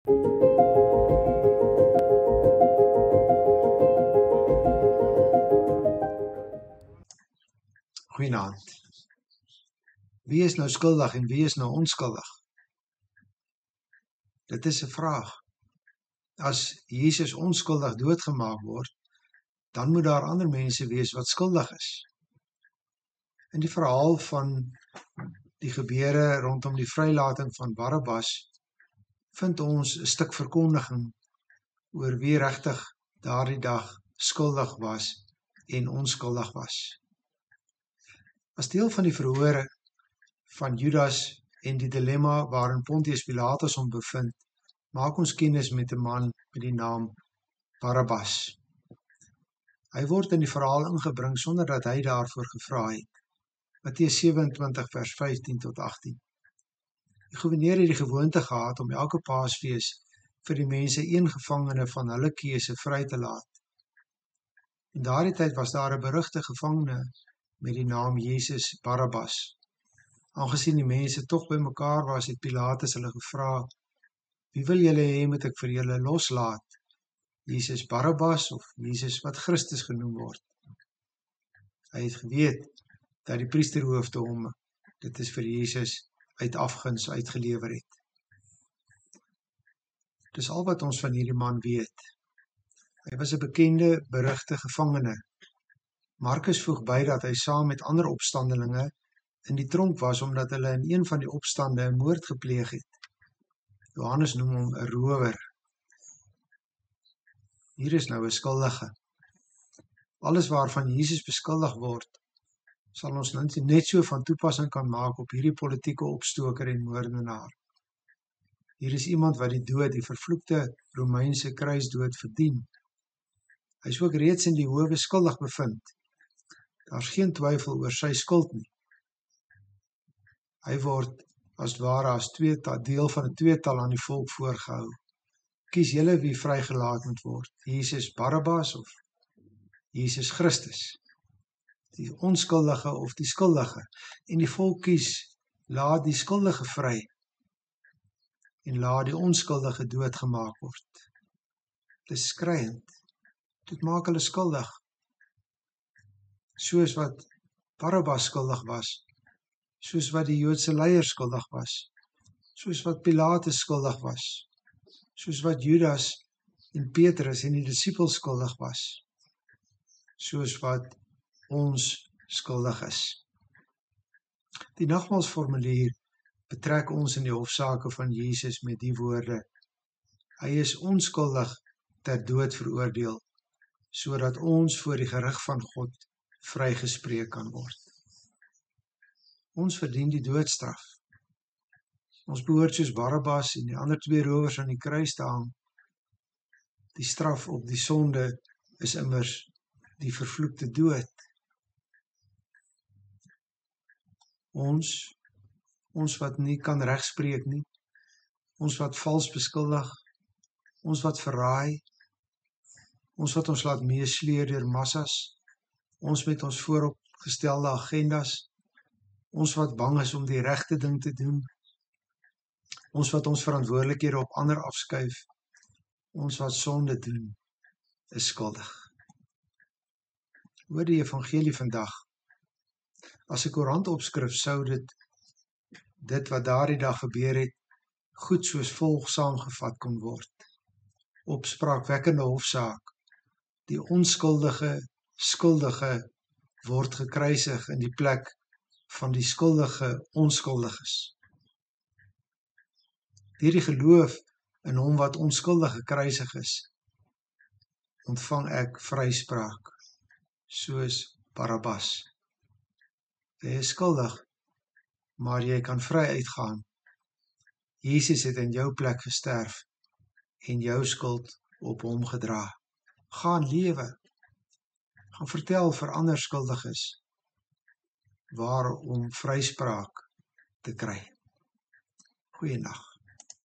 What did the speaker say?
Goeienaand. Wie is nou skuldig en wie is nou onskuldig? Dit is 'n vraag. As Jesus onskuldig doodgemaak word, dan moet daar ander mense wees wat skuldig is. In die verhaal van die gebeure rondom die vrylating van Barabbas, vind ons 'n stuk verkondiging oor wie regtig daardie dag skuldig was en onskuldig was. As deel van die verhore van Judas en die dilemma waarin Pontius Pilatus hom bevind, maak ons kennis met 'n man met die naam Barabbas. Hy word in die verhaal ingebring sonder dat hy daarvoor gevra het. Matteus 27 vers 15 tot 18. Die goewerneur het die gewoonte gehad om elke Paasfees vir die mense een gevangene van hulle keuse vry te laat. In daardie tyd was daar 'n berugte gevangene met die naam Jesus Barabbas. Aangesien die mense tog bymekaar was, het Pilatus hulle gevra: "Wie wil julle hê moet ek vir julle loslaat? Jesus Barabbas of Jesus wat Christus genoem word?" Hy het geweet dat die priesterhoofde hom, dit is vir Jesus, uit afguns uitgelewer het. Dis al wat ons van hierdie man weet. Hy was 'n bekende, berugte gevangene. Markus voeg by dat hy saam met ander opstandelinge in die tronk was omdat hulle in een van die opstande 'n moord gepleeg het. Johannes noem hom 'n rower. Hier is nou 'n skuldige. Alles waarvan Jesus beskuldig word, sal ons net so van toepassing kan maak op hierdie politieke opstoker en moordenaar. Hier is iemand wat die dood, die vervloekte Romeinse kruisdood verdien. Hy is ook reeds in die howe skuldig bevind. Daar's geen twyfel oor sy skuld nie. Hy word as ware as deel van 'n tweetal aan die volk voorgehou. Kies julle wie vrygelaat moet word, Jesus Barabbas of Jesus Christus, die onskuldige of die skuldige, en die volk kies, laat die skuldige vry en laat die onskuldige doodgemaak word. Dis skriwend. Dit maak hulle skuldig, soos wat Barabbas skuldig was, soos wat die Joodse leiers skuldig was, soos wat Pilatus skuldig was, soos wat Judas en Petrus en die disippels skuldig was, soos wat ons skuldig is. Die nagmaalsformulier betrek ons in die hofsaake van Jesus met die woorde: hy is onskuldig ter dood veroordeel, sodat ons voor die gerig van God vrygespreek kan word. Ons verdien die doodstraf. Ons behoort soos Barabbas en die ander twee rowers aan die kruis te hang. Die straf op die sonde is immers die vervloekte dood. Ons wat nie kan regspreek nie, ons wat vals beskuldig, ons wat verraai, ons wat ons laat meesleer deur massas, ons met ons vooropgestelde agendas, ons wat bang is om die regte ding te doen, ons wat ons verantwoordelikhede op ander afskuif, ons wat sonde doen, is skuldig. Hoor die evangelie vandag. As 'n koerantopskrif sou dit wat daardie dag gebeur het, goed soos volg saamgevat kon word. Opspraakwekkende hofsaak. Die onskuldige skuldige word gekruisig in die plek van die skuldige onskuldiges. Deur die geloof in hom wat onskuldig gekruisig is, ontvang ek vryspraak, soos Barabbas. Jy is skuldig, maar jy kan vry uitgaan. Jesus het in jou plek gesterf en jou skuld op hom gedra. Gaan lewe. Gaan vertel vir ander skuldiges waar om vryspraak te kry. Goeienaand.